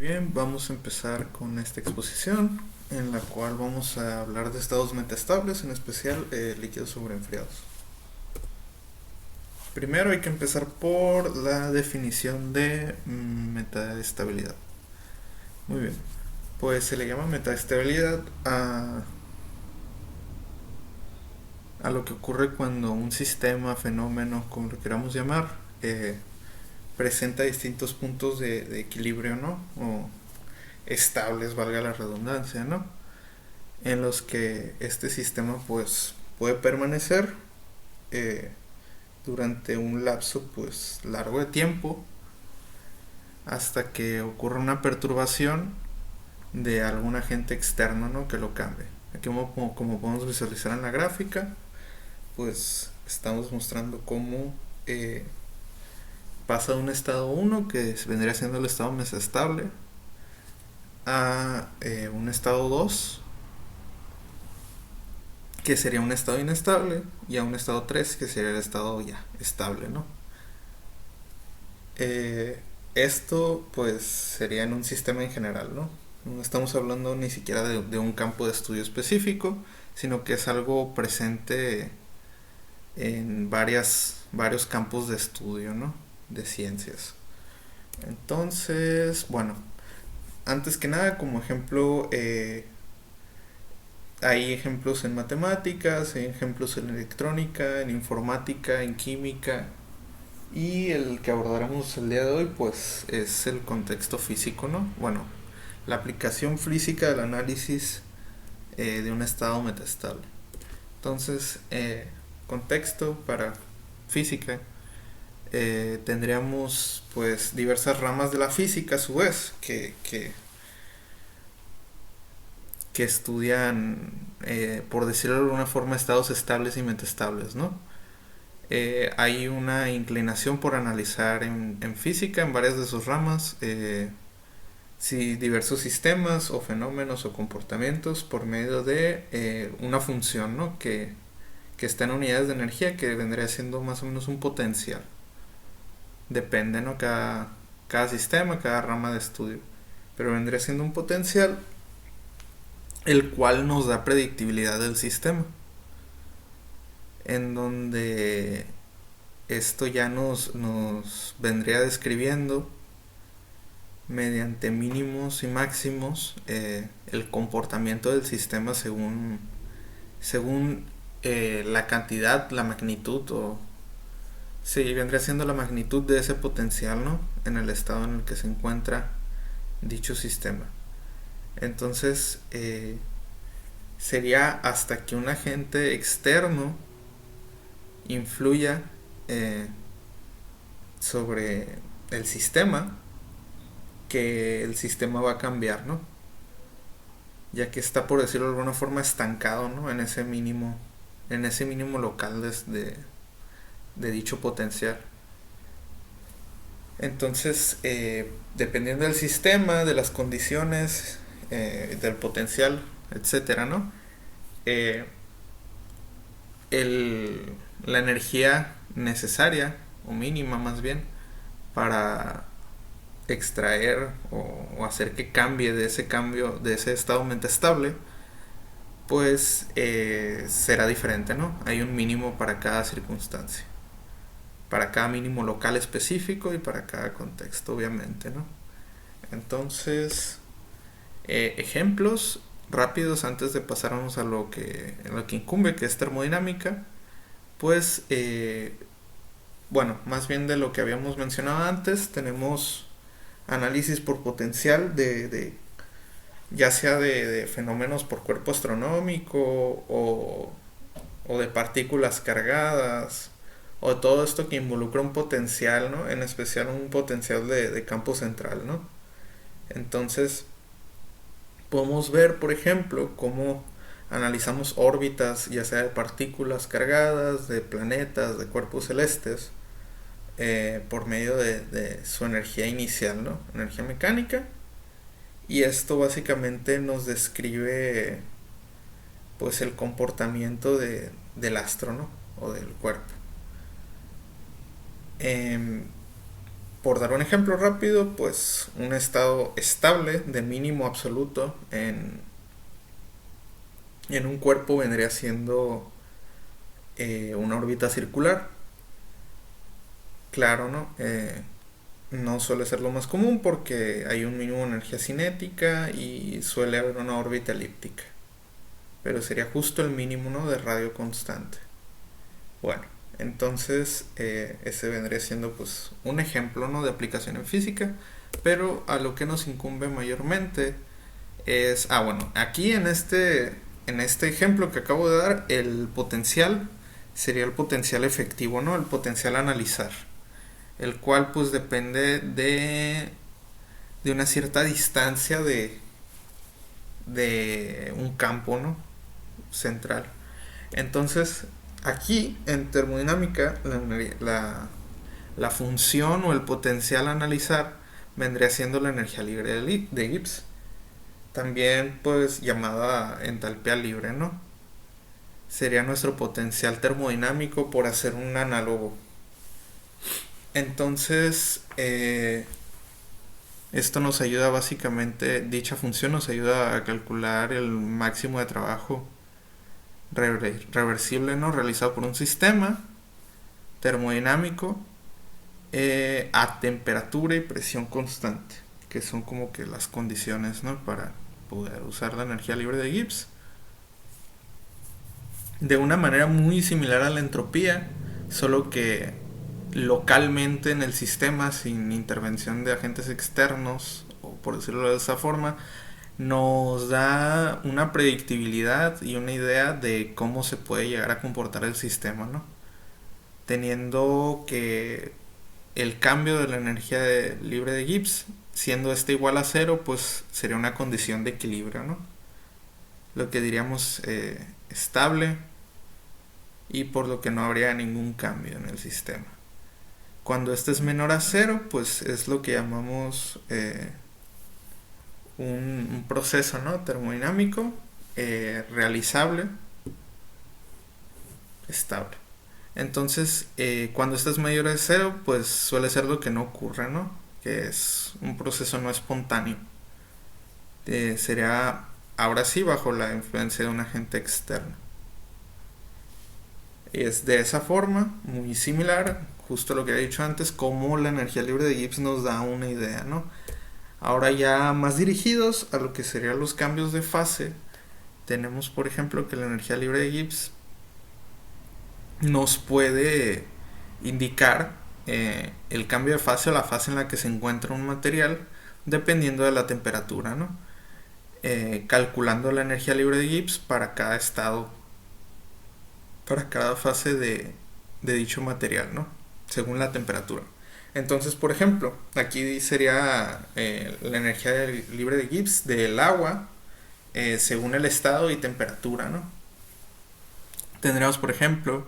Bien, vamos a empezar con esta exposición en la cual vamos a hablar de estados metaestables, en especial líquidos sobreenfriados. Primero hay que empezar por la definición de metaestabilidad. Muy bien, pues se le llama metaestabilidad a lo que ocurre cuando un sistema, fenómeno, como lo queramos llamar, eh, presenta distintos puntos de equilibrio, ¿no? O estables, valga la redundancia, ¿no? En los que este sistema pues puede permanecer eh, durante un lapso pues largo de tiempo hasta que ocurra una perturbación de algún agente externo, ¿no? Que lo cambie. Aquí como podemos visualizar en la gráfica, pues estamos mostrando cómo pasa de un estado uno que vendría siendo el estado mesestable a un estado 2 que sería un estado inestable, y a un estado 3 que sería el estado ya estable, ¿no? Eh, Esto pues sería en un sistema en general, ¿no? No estamos hablando ni siquiera de un campo de estudio específico, sino que es algo presente en varios campos de estudio, ¿no? De ciencias. Entonces, bueno, antes que nada, como ejemplo, hay ejemplos en matemáticas, hay ejemplos en electrónica, en informática, en química. Y el que abordaremos el día de hoy, pues, es el contexto físico, ¿no? Bueno, la aplicación física del análisis de un estado metaestable. Entonces, contexto para física, tendríamos, pues, diversas ramas de la física, a su vez, que estudian, por decirlo de alguna forma, estados estables y metaestables, ¿no? Hay una inclinación por analizar en física, en varias de sus ramas, si diversos sistemas o fenómenos o comportamientos por medio de una función, ¿no? Que está en unidades de energía, que vendría siendo más o menos un potencial. Depende, ¿no? Cada sistema, cada rama de estudio. Pero vendría siendo un potencial el cual nos da predictibilidad del sistema. En donde esto ya nos vendría describiendo mediante mínimos y máximos el comportamiento del sistema según la cantidad, la magnitud, o sí, vendría siendo la magnitud de ese potencial, ¿no? En el estado en el que se encuentra dicho sistema. Entonces, sería hasta que un agente externo influya eh, sobre el sistema, que el sistema va a cambiar, ¿no? Ya que está, por decirlo de alguna forma, estancado, ¿no? En ese mínimo local de dicho potencial. Entonces, dependiendo del sistema, de las condiciones, del potencial, etcétera, ¿no? Eh, el, la energía necesaria, o mínima más bien, para extraer o hacer que cambie de ese estado metastable, pues será diferente, ¿no? Hay un mínimo para cada circunstancia, para cada mínimo local específico y para cada contexto, obviamente, ¿no? Entonces, ejemplos rápidos antes de pasarnos a lo que incumbe, que es termodinámica, pues, bueno, más bien de lo que habíamos mencionado antes, tenemos análisis por potencial de ya sea de fenómenos por cuerpo astronómico o de partículas cargadas, o todo esto que involucra un potencial, ¿no? En especial un potencial de campo central, ¿no? Entonces, podemos ver, por ejemplo, cómo analizamos órbitas, ya sea de partículas cargadas, de planetas, de cuerpos celestes, por medio de su energía inicial, ¿no? Energía mecánica. Y esto básicamente nos describe pues el comportamiento del astro, ¿no? O del cuerpo. Eh, Por dar un ejemplo rápido, pues un estado estable de mínimo absoluto en un cuerpo vendría siendo una órbita circular. Claro, ¿no? No suele ser lo más común porque hay un mínimo de energía cinética y suele haber una órbita elíptica. Pero sería justo el mínimo, ¿no?, de radio constante. Bueno, entonces ese vendría siendo pues un ejemplo, ¿no?, de aplicación en física, pero a lo que nos incumbe mayormente es, bueno, aquí en este ejemplo que acabo de dar, el potencial sería el potencial efectivo, ¿no?, el potencial a analizar, el cual pues depende de una cierta distancia de un campo, ¿no?, central. Entonces, aquí en termodinámica, la función o el potencial a analizar vendría siendo la energía libre de Gibbs, también pues llamada entalpía libre, ¿no? Sería nuestro potencial termodinámico por hacer un análogo. Entonces, esto nos ayuda básicamente, dicha función nos ayuda a calcular el máximo de trabajo reversible, ¿no?, realizado por un sistema termodinámico a temperatura y presión constante, que son como que las condiciones, ¿no?, para poder usar la energía libre de Gibbs. De una manera muy similar a la entropía, solo que localmente en el sistema, sin intervención de agentes externos, o por decirlo de esa forma, nos da una predictibilidad y una idea de cómo se puede llegar a comportar el sistema, ¿no? Teniendo que el cambio de la energía libre de Gibbs, siendo este igual a cero, pues sería una condición de equilibrio, ¿no? Lo que diríamos estable, y por lo que no habría ningún cambio en el sistema. Cuando este es menor a cero, pues es lo que llamamos un proceso, ¿no?, termodinámico realizable, estable. Entonces, cuando este es mayor a cero, pues suele ser lo que no ocurre, ¿no?, que es un proceso no espontáneo. Sería ahora sí bajo la influencia de un agente externo. Es de esa forma, muy similar, justo lo que he dicho antes, como la energía libre de Gibbs nos da una idea, ¿no? Ahora ya más dirigidos a lo que serían los cambios de fase, tenemos por ejemplo que la energía libre de Gibbs nos puede indicar el cambio de fase o la fase en la que se encuentra un material dependiendo de la temperatura, ¿no? Calculando la energía libre de Gibbs para cada estado, para cada fase de dicho material, ¿no?, según la temperatura. Entonces, por ejemplo, aquí sería la energía libre de Gibbs del agua según el estado y temperatura, ¿no? Tendríamos, por ejemplo,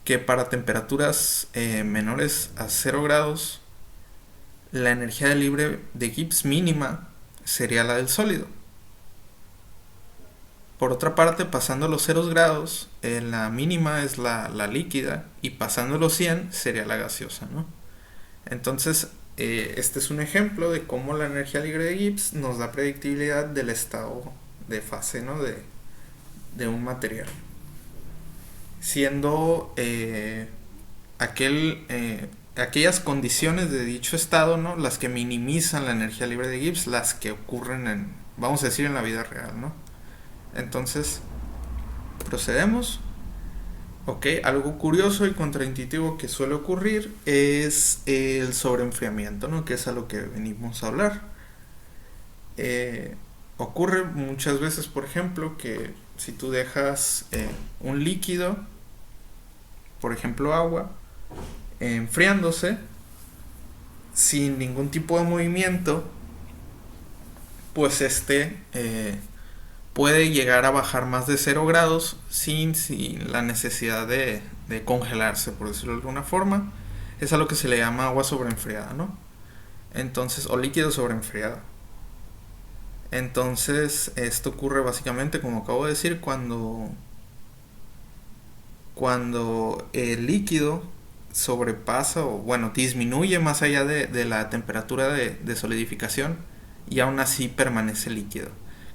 que para temperaturas menores a 0 grados, la energía libre de Gibbs mínima sería la del sólido. Por otra parte, pasando los 0 grados, la mínima es la líquida, y pasando los 100 sería la gaseosa, ¿no? Entonces, este es un ejemplo de cómo la energía libre de Gibbs nos da predictibilidad del estado de fase, ¿no?, de un material. Siendo aquellas condiciones de dicho estado, ¿no?, las que minimizan la energía libre de Gibbs, las que ocurren vamos a decir, en la vida real, ¿no? Entonces, procedemos. Ok, algo curioso y contraintuitivo que suele ocurrir es el sobreenfriamiento, ¿no?, que es a lo que venimos a hablar. Ocurre muchas veces, por ejemplo, que si tú dejas un líquido, por ejemplo agua, enfriándose sin ningún tipo de movimiento, pues puede llegar a bajar más de 0 grados sin la necesidad de congelarse, por decirlo de alguna forma. Es a lo que se le llama agua sobreenfriada, ¿no? Entonces, o líquido sobreenfriado. Entonces, esto ocurre básicamente, como acabo de decir, cuando el líquido sobrepasa o bueno, disminuye más allá de la temperatura de solidificación y aún así permanece líquido.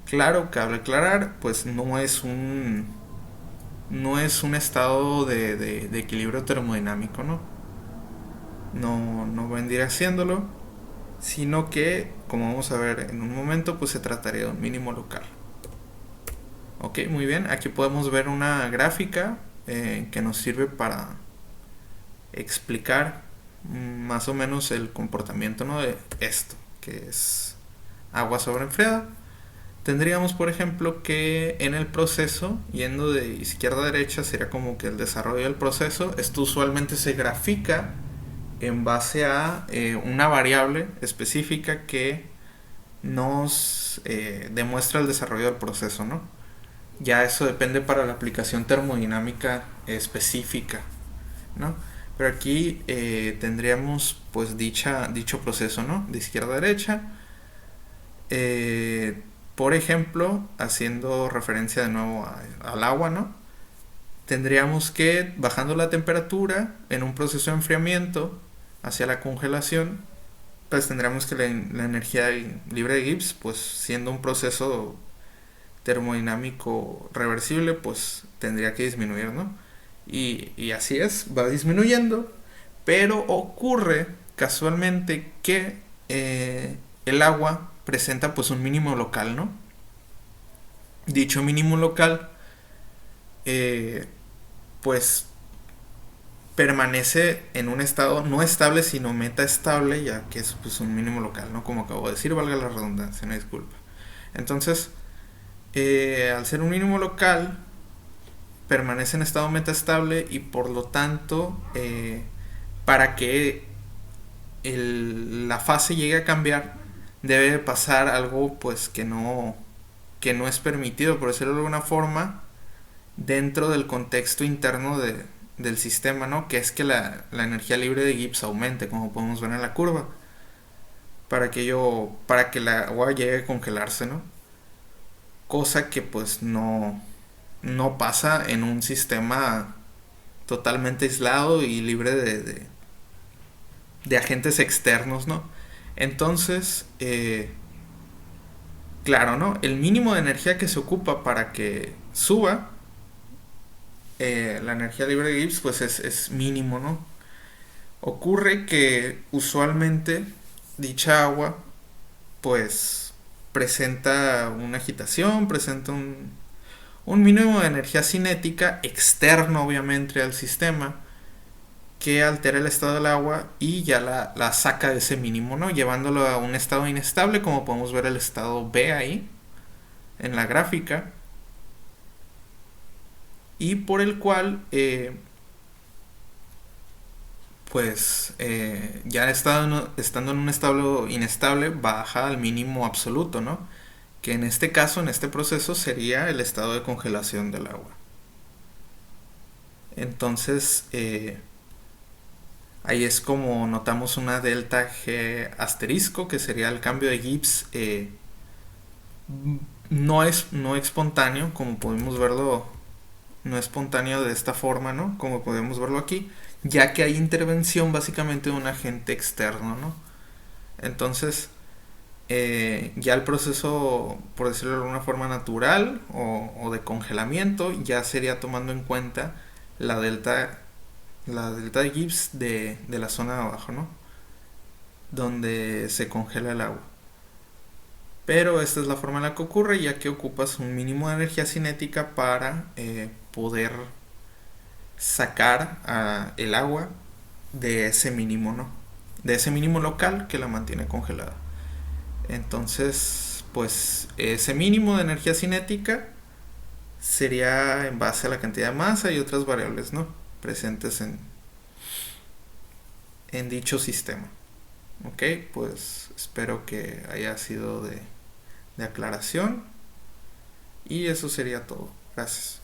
Claro, cabe aclarar, pues no es un estado de equilibrio termodinámico, ¿no? No vendría haciéndolo, sino que, como vamos a ver en un momento, pues se trataría de un mínimo local. Ok, muy bien, aquí podemos ver una gráfica que nos sirve para explicar más o menos el comportamiento, ¿no? De esto, que es agua sobreenfriada. Tendríamos, por ejemplo, que en el proceso, yendo de izquierda a derecha, sería como que el desarrollo del proceso. Esto usualmente se grafica en base a una variable específica que nos demuestra el desarrollo del proceso, ¿no? Ya eso depende para la aplicación termodinámica específica, ¿no? Pero aquí tendríamos pues dicho proceso, ¿no? De izquierda a derecha. Eh, por ejemplo, haciendo referencia de nuevo al agua, ¿no? Tendríamos que, bajando la temperatura en un proceso de enfriamiento hacia la congelación, pues tendríamos que la energía libre de Gibbs, pues siendo un proceso termodinámico reversible, pues tendría que disminuir, ¿no? Y así es, va disminuyendo, pero ocurre casualmente que el agua presenta pues un mínimo local, ¿no? Dicho mínimo local, eh, pues permanece en un estado no estable sino metaestable, ya que es pues un mínimo local, ¿no? Como acabo de decir, valga la redundancia, no disculpa. Entonces, al ser un mínimo local, permanece en estado metaestable y por lo tanto, para que la fase llegue a cambiar, debe pasar algo pues que no es permitido, por decirlo de alguna forma, dentro del contexto interno del sistema, ¿no? Que es que la energía libre de Gibbs aumente, como podemos ver en la curva, para que la agua llegue a congelarse, ¿no? Cosa que pues no pasa en un sistema totalmente aislado y libre de agentes externos, ¿no? Entonces, claro, ¿no? El mínimo de energía que se ocupa para que suba la energía libre de Gibbs, pues es mínimo, ¿no? Ocurre que usualmente dicha agua, pues presenta una agitación, presenta un mínimo de energía cinética externo, obviamente, al sistema, que altera el estado del agua y ya la saca de ese mínimo, ¿no? Llevándolo a un estado inestable, como podemos ver el estado B ahí, en la gráfica, y por el cual, pues, ya estando en un estado inestable, baja al mínimo absoluto, ¿no? Que en este caso, en este proceso, sería el estado de congelación del agua. Entonces, ahí es como notamos una delta G asterisco, que sería el cambio de Gibbs. No espontáneo, como podemos verlo, no espontáneo de esta forma, ¿no? Como podemos verlo aquí, ya que hay intervención básicamente de un agente externo, ¿no? Entonces, ya el proceso, por decirlo de alguna forma natural o de congelamiento, ya sería tomando en cuenta la delta, la delta de Gibbs de la zona de abajo, ¿no? Donde se congela el agua. Pero esta es la forma en la que ocurre, ya que ocupas un mínimo de energía cinética para poder sacar el agua de ese mínimo, ¿no? De ese mínimo local que la mantiene congelada. Entonces, pues ese mínimo de energía cinética sería en base a la cantidad de masa y otras variables, ¿no? Presentes en dicho sistema. Ok, pues espero que haya sido de aclaración y eso sería todo. Gracias.